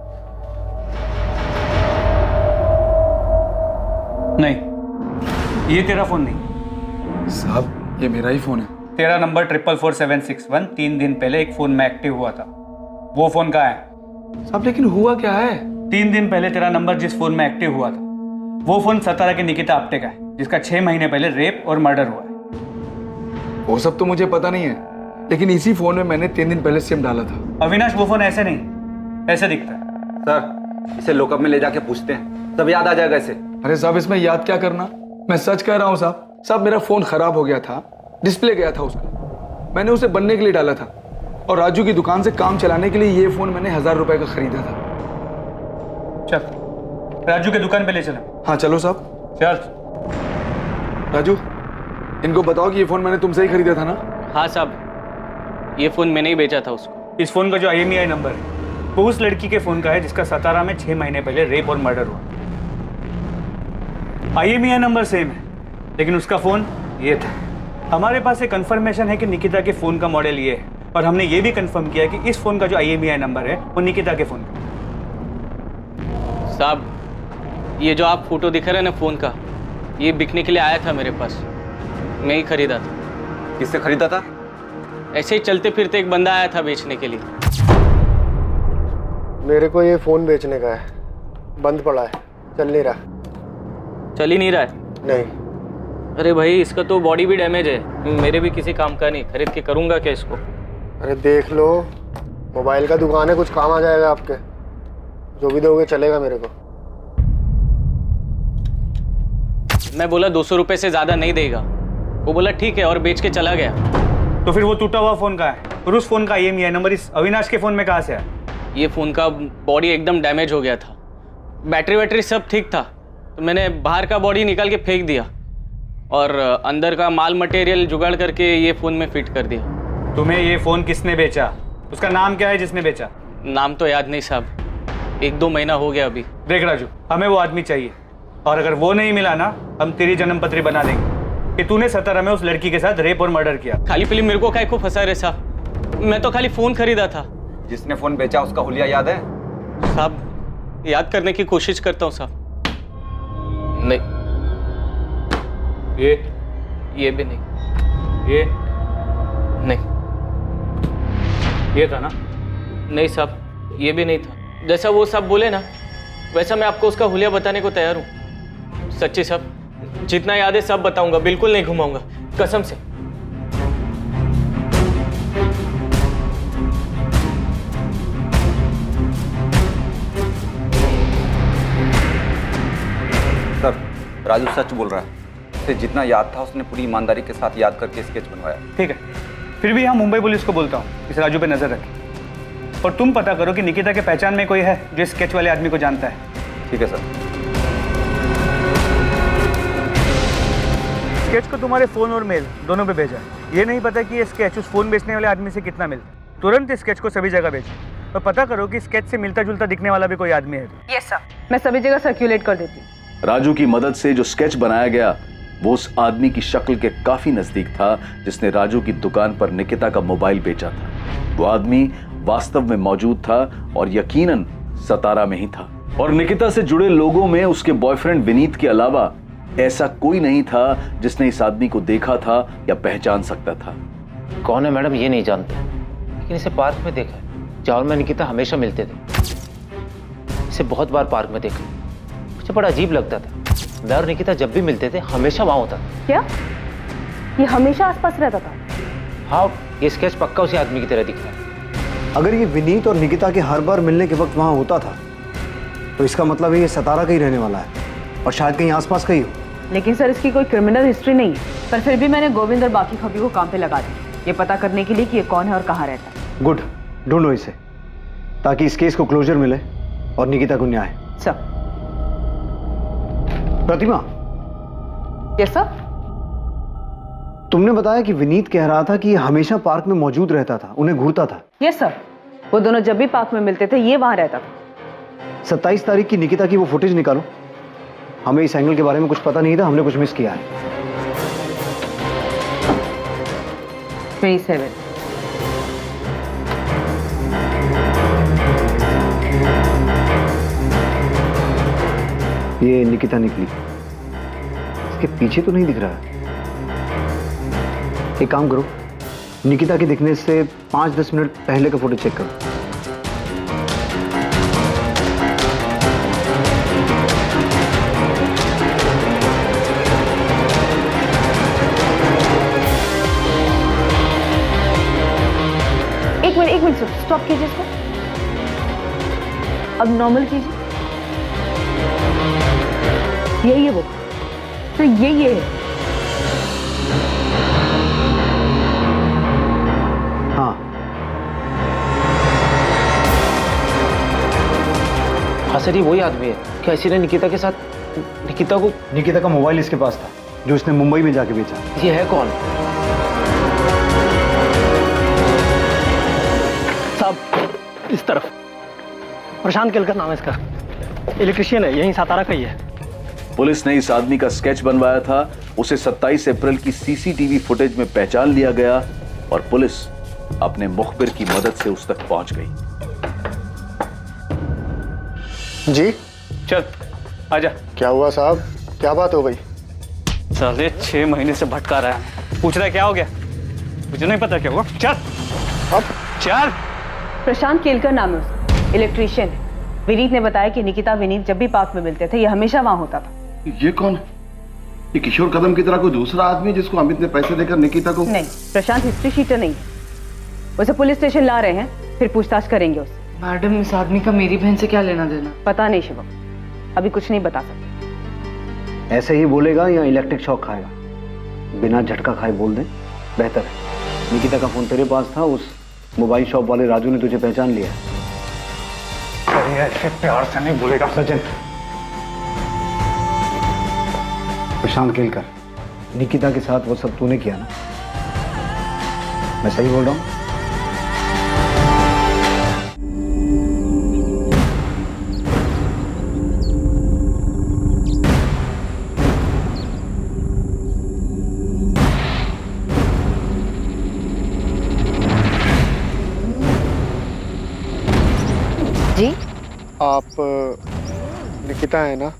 नहीं, ये तेरा फोन नहीं। साहब, ये मेरा ही फोन है। तेरा नंबर 44761 3 दिन पहले एक फोन में एक्टिव हुआ था, वो फोन कहाँ है? साहब, लेकिन हुआ क्या है? 3 दिन पहले तेरा नंबर जिस फोन में एक्टिव हुआ था वो फोन सतारा के निकिता आप्टे का है, जिसका 6 महीने पहले रेप और मर्डर हुआ है। वो सब तो मुझे पता नहीं है, लेकिन इसी फोन में मैंने 3 दिन पहले सिम डाला था। अविनाश, वो फोन ऐसे नहीं, ऐसे दिखता है। सर, इसे लॉकअप में ले जाके पूछते हैं, तब याद आ जाएगा इसे। अरे साहब, इसमें याद क्या करना, मैं सच कह रहा हूँ साहब। साहब, मेरा फोन खराब हो गया था, डिस्प्ले गया था उसका, मैंने उसे बनने के लिए डाला था, और राजू की दुकान से काम चलाने के लिए ये फोन मैंने 1000 रुपए का खरीदा था। चल, राजू के दुकान पे ले चला। हाँ चलो साहब। चल। राजू, इनको बताओ कि ये फोन मैंने तुमसे ही खरीदा था ना? हाँ साहब, ये फोन मैंने ही बेचा था उसको। इस फोन का जो IMEI नंबर है वो उस लड़की के फोन का है जिसका सतारा में 6 महीने पहले रेप और मर्डर हुआ। IMEI नंबर सेम है, लेकिन उसका फोन ये था। हमारे पास एक कंफर्मेशन है कि निकिता के फोन का मॉडल ये है, और हमने ये भी कंफर्म किया कि इस फोन का जो IMEI नंबर है वो निकिता के फोन का। साहब, ये जो आप फोटो दिखा रहे हैं ना फोन का, ये बिकने के लिए आया था मेरे पास, मैं ही खरीदा था। किससे खरीदा था? ऐसे ही चलते फिरते एक बंदा आया था बेचने के लिए। मेरे को ये फोन बेचने का है, बंद पड़ा है, चल नहीं रहा। चल ही नहीं रहा है? नहीं। अरे भाई, इसका तो बॉडी भी डैमेज है, मेरे भी किसी काम का नहीं, खरीद के करूंगा क्या इसको? अरे देख लो, मोबाइल का दुकान है, कुछ काम आ जाएगा आपके, जो भी दोगे चलेगा मेरे को। मैं बोला 200 रुपए से ज्यादा नहीं देगा, वो बोला ठीक है और बेच के चला गया। तो फिर वो टूटा हुआ फोन का है, और उस फोन का IMEI नंबर इस अविनाश के फोन में कहाँ से आया? ये फोन का बॉडी एकदम डैमेज हो गया था, बैटरी वैटरी सब ठीक था, तो मैंने बाहर का बॉडी निकाल के फेंक दिया और अंदर का माल मटेरियल जुगाड़ करके ये फोन में फिट कर दिया। तुम्हें ये फोन किसने बेचा? उसका नाम क्या है जिसने बेचा? नाम तो याद नहीं साहब, 1-2 महीना हो गया अभी। देख राजू, हमें वो आदमी चाहिए, और अगर वो नहीं मिला ना, हम तेरी जन्म पत्री बना देंगे कि तूने सतारा में उस लड़की के साथ रेप और मर्डर किया। खाली फिल्म मेरे को काय को फंसा रहे साहब, मैं तो खाली फोन खरीदा था। जिसने फोन बेचा उसका हुलिया याद है? साहब याद करने की कोशिश करता हूँ साहब। नहीं, ये भी नहीं, ये नहीं, ये था ना? नहीं साहब, ये भी नहीं था। जैसा वो साहब बोले ना वैसा मैं आपको उसका हुलिया बताने को तैयार हूँ। सच्ची साहब, जितना याद है सब बताऊंगा, बिल्कुल नहीं घुमाऊंगा, कसम से। सर, राजू सच बोल रहा है। उसे जितना याद था उसने पूरी ईमानदारी के साथ याद करके स्केच बनवाया। ठीक है, फिर भी यहाँ मुंबई पुलिस को बोलता हूँ इस राजू पे नजर रखें और तुम पता करो कि निकिता के पहचान में कोई है जो इस स्केच वाले आदमी को जानता है। ठीक है सर। स्केच को तुम्हारे फोन और मेल दोनों पे भेजा। ये नहीं पता कि ये स्केच उस फोन बेचने वाले आदमी से कितना मिलता। तुरंत इस स्केच को सभी जगह भेजो और पता करो कि स्केच से मिलता जुलता दिखने वाला भी कोई आदमी है। यस सर, मैं सभी जगह सर्कुलेट कर देती हूँ। राजू की मदद से जो स्केच बनाया गया वो उस आदमी की शक्ल के काफी नजदीक था जिसने राजू की दुकान पर निकिता का मोबाइल बेचा था। वो आदमी वास्तव में मौजूद था और यकीनन सतारा में ही था। और निकिता से जुड़े लोगों में उसके बॉयफ्रेंड विनीत के अलावा ऐसा कोई नहीं था जिसने इस आदमी को देखा था या पहचान सकता था। कौन है मैडम ये नहीं जानते, लेकिन इसे पार्क में देखा है। जहाँ मैं निकिता हमेशा मिलते थे, इसे बहुत बार पार्क में देखा। मुझे बड़ा अजीब लगता था। मैं और निकिता जब भी मिलते थे हमेशा वहाँ होता था। क्या ये हमेशा आसपास रहता था? हाँ, ये स्केच पक्का उसी आदमी की तरह दिख रहा है। अगर ये विनीत और निकिता के हर बार मिलने के वक्त वहाँ होता था तो इसका मतलब है ये सतारा का ही रहने वाला है और शायद कहीं आसपास का ही हो। लेकिन सर इसकी कोई क्रिमिनल हिस्ट्री नहीं है। पर फिर भी मैंने गोविंद और बाकी खबी को काम पे लगा दिया ये पता करने के लिए कि ये कौन है और कहाँ रहता है। गुड, ढूंढो इसे ताकि इस केस को क्लोजर मिले और निकिता को न्याय। सर। प्रतिमा। Yes sir. तुमने बताया कि विनीत कह रहा था कि ये हमेशा पार्क में मौजूद रहता था, उन्हें घूरता था। यस सर, वो दोनों जब भी पार्क में मिलते थे ये वहां रहता था। 27 तारीख की निकिता की वो फुटेज निकालो। हमें इस एंगल के बारे में कुछ पता नहीं था, हमने कुछ मिस किया है। 27। ये निकिता निकली, इसके पीछे तो नहीं दिख रहा है। एक काम करो, निकिता के दिखने से 5-10 मिनट पहले का फोटो चेक करो। एक मिनट स्टॉप कीजिए इसको। अब नॉर्मल कीजिए। यही है वो, तो यही है। हाँ हाँ सर, ये वही आदमी है। क्या इसी ने निकिता के साथ निकिता का मोबाइल इसके पास था जो इसने मुंबई में जाके बेचा। ये है कौन? साहब इस तरफ प्रशांत केलकर नाम है इसका, इलेक्ट्रिशियन है, यहीं सातारा का ही है। पुलिस ने इस आदमी का स्केच बनवाया था। उसे 27 अप्रैल की सीसीटीवी फुटेज में पहचान लिया गया और पुलिस अपने मुखबिर की मदद से उस तक पहुंच गई। जी चल आजा। क्या हुआ साहब, क्या बात हो गई? साले 6 महीने से भटका रहा है, पूछ रहा है क्या हो गया? मुझे नहीं पता क्या हुआ। चल अब चल। प्रशांत केलकर नाम है उसका, इलेक्ट्रिशियन है। विनीत ने बताया कि निकिता विनीत जब भी पार्क में मिलते थे ये हमेशा वहां होता था। ये कौन है? ये किशोर कदम की तरह कोई दूसरा आदमी जिसको अमित ने पैसे देकर निकिता को? नहीं, प्रशांत हिस्ट्री शीटर नहीं है। उसे पुलिस स्टेशन ला रहे हैं, फिर पूछताछ करेंगे उससे। मैडम इस आदमी का मेरी बहन से क्या लेना देना? पता नहीं शिवम, अभी कुछ नहीं बता सकते। ऐसे ही बोलेगा या इलेक्ट्रिक शॉक खाएगा? बिना झटका खाए बोल दे, बेहतर है। निकिता का फोन तेरे पास था, उस मोबाइल शॉप वाले राजू ने तुझे पहचान लिया। अरे ऐसे प्यार से नहीं बोलेगा सचिन। प्रशांत केलकर, निकिता के साथ वो सब तूने किया ना? मैं सही बोल रहा हूँ? आप निकिता है ना?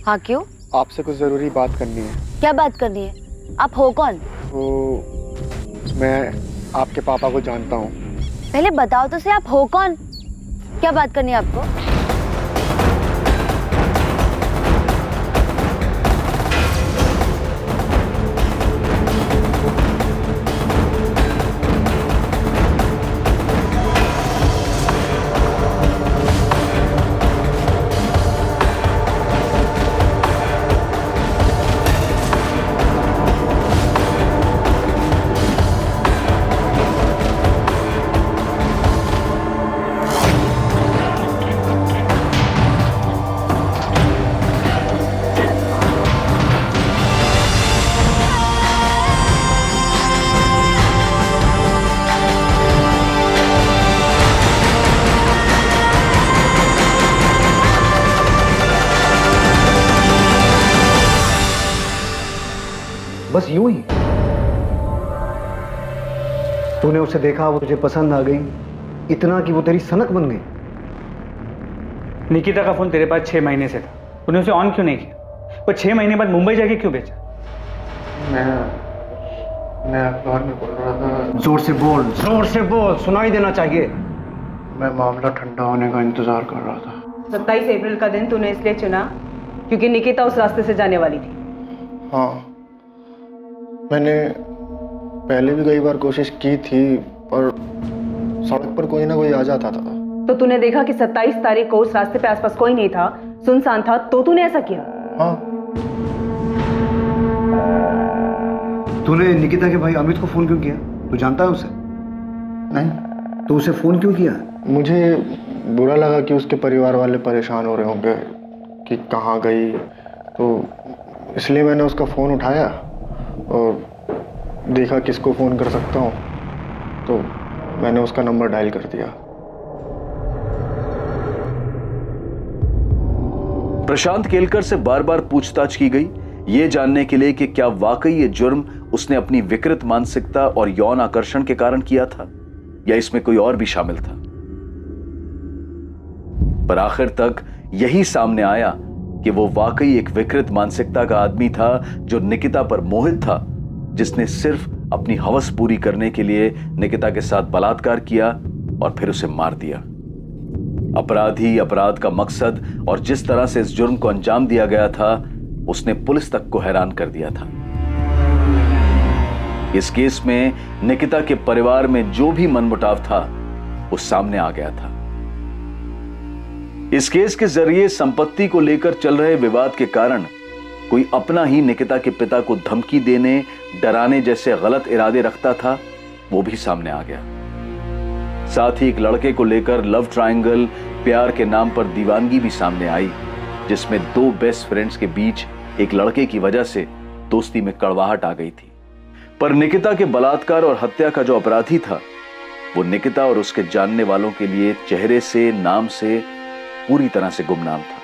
हाँ, क्यों? आपसे कुछ जरूरी बात करनी है। क्या बात करनी है? आप हो कौन? वो मैं आपके पापा को जानता हूँ। पहले बताओ तो सही, आप हो कौन? क्या बात करनी है आपको? बस यूं ही तूने उसे देखा, वो तुझे पसंद आ गई, इतना कि वो तेरी सनक बन गई। निकिता का फोन तेरे पास 6 महीने से था, तूने उसे ऑन क्यों नहीं किया? वो 6 महीने बाद मुंबई जाके क्यों भेजा? मैं अखबार में बोल रहा था। जोर से बोल, जोर से बोल, सुनाई देना चाहिए। मैं मामला ठंडा होने का इंतजार कर रहा था। 27 अप्रैल का दिन तूने इसलिए चुना क्योंकि निकिता उस रास्ते से जाने वाली थी। हाँ, मैंने पहले भी कई बार कोशिश की थी, पर सड़क पर कोई ना कोई आ जाता था। तो तूने देखा कि 27 तारीख को उस रास्ते पे आसपास कोई नहीं था, सुनसान था, तो तूने ऐसा किया? हाँ। तूने निकिता के भाई अमित को फोन क्यों किया? तू जानता है उसे? नहीं। तो उसे फोन क्यों किया? मुझे बुरा लगा कि उसके परिवार वाले परेशान हो रहे होंगे कि कहाँ गई, तो इसलिए मैंने उसका फ़ोन उठाया और देखा किसको फ़ोन कर सकता हूँ, तो मैंने उसका नंबर डायल कर दिया। प्रशांत केलकर से बार बार पूछताछ की गई, ये जानने के लिए कि क्या वाकई ये जुर्म उसने अपनी विकृत मानसिकता और यौन आकर्षण के कारण किया था या इसमें कोई और भी शामिल था। पर आखिर तक यही सामने आया कि वो वाकई एक विकृत मानसिकता का आदमी था जो निकिता पर मोहित था, जिसने सिर्फ अपनी हवस पूरी करने के लिए निकिता के साथ बलात्कार किया और फिर उसे मार दिया। अपराधी, अपराध का मकसद और जिस तरह से इस जुर्म को अंजाम दिया गया था, उसने पुलिस तक को हैरान कर दिया था। इस केस में निकिता के परिवार में जो भी मनमुटाव था वो सामने आ गया था। इस केस के जरिए संपत्ति को लेकर चल रहे विवाद के कारण कोई अपना ही निकिता के पिता को धमकी देने, डराने जैसे गलत इरादे रखता था, वो भी सामने आ गया। साथ ही एक लड़के को लेकर लव ट्रायंगल, प्यार के नाम पर दीवानगी भी सामने आई, जिसमें दो बेस्ट फ्रेंड्स के बीच एक लड़के की वजह से दोस्ती में कड़वाहट आ गई थी। पर निकिता के बलात्कार और हत्या का जो अपराधी था, वो निकिता और उसके जानने वालों के लिए चेहरे से, नाम से पूरी तरह से गुमनाम था।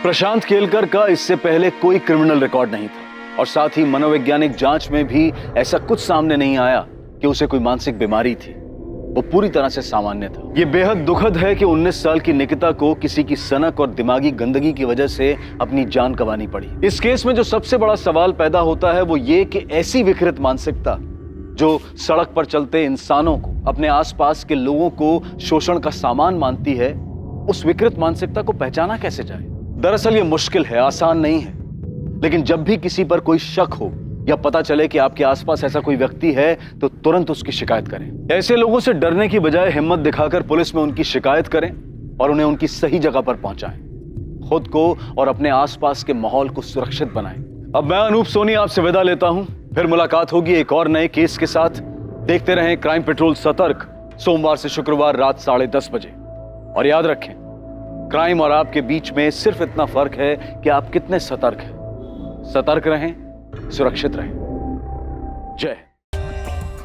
प्रशांत केलकर का इससे पहले कोई क्रिमिनल रिकॉर्ड नहीं था और साथ ही मनोवैज्ञानिक जांच में भी ऐसा कुछ सामने नहीं आया कि उसे कोई मानसिक बीमारी थी। वो पूरी तरह से सामान्य था। ये बेहद दुखद है कि 19 साल की निकिता को किसी की सनक और दिमागी गंदगी की वजह से अपनी जान गंवानी पड़ी। इस केस में जो सबसे बड़ा सवाल पैदा होता है वो ये कि ऐसी विकृत मानसिकता जो सड़क पर चलते इंसानों को, अपने आसपास के लोगों को शोषण का सामान मानती है, उस विकृत मानसिकता को पहचाना कैसे जाए? दरअसल ये मुश्किल है, आसान नहीं है। लेकिन जब भी किसी पर कोई शक हो या पता चले कि आपके आसपास ऐसा कोई व्यक्ति है, तो तुरंत उसकी शिकायत करें। ऐसे लोगों से डरने की बजाय हिम्मत दिखाकर पुलिस में उनकी शिकायत करें और उन्हें उनकी सही जगह पर पहुंचाएं। खुद को और अपने आसपास के माहौल को सुरक्षित बनाएं। अब मैं अनूप सोनी आपसे विदा लेता हूं। फिर मुलाकात होगी एक और नए केस के साथ। देखते रहें क्राइम पेट्रोल सतर्क, सोमवार से शुक्रवार रात 10:30 बजे। और याद रखें, क्राइम और आपके बीच में सिर्फ इतना फर्क है कि आप कितने सतर्क हैं। सतर्क रहें, सुरक्षित रहें। जय।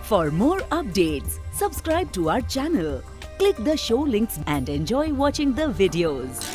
For more updates, subscribe to our channel, click the show links and enjoy watching the videos.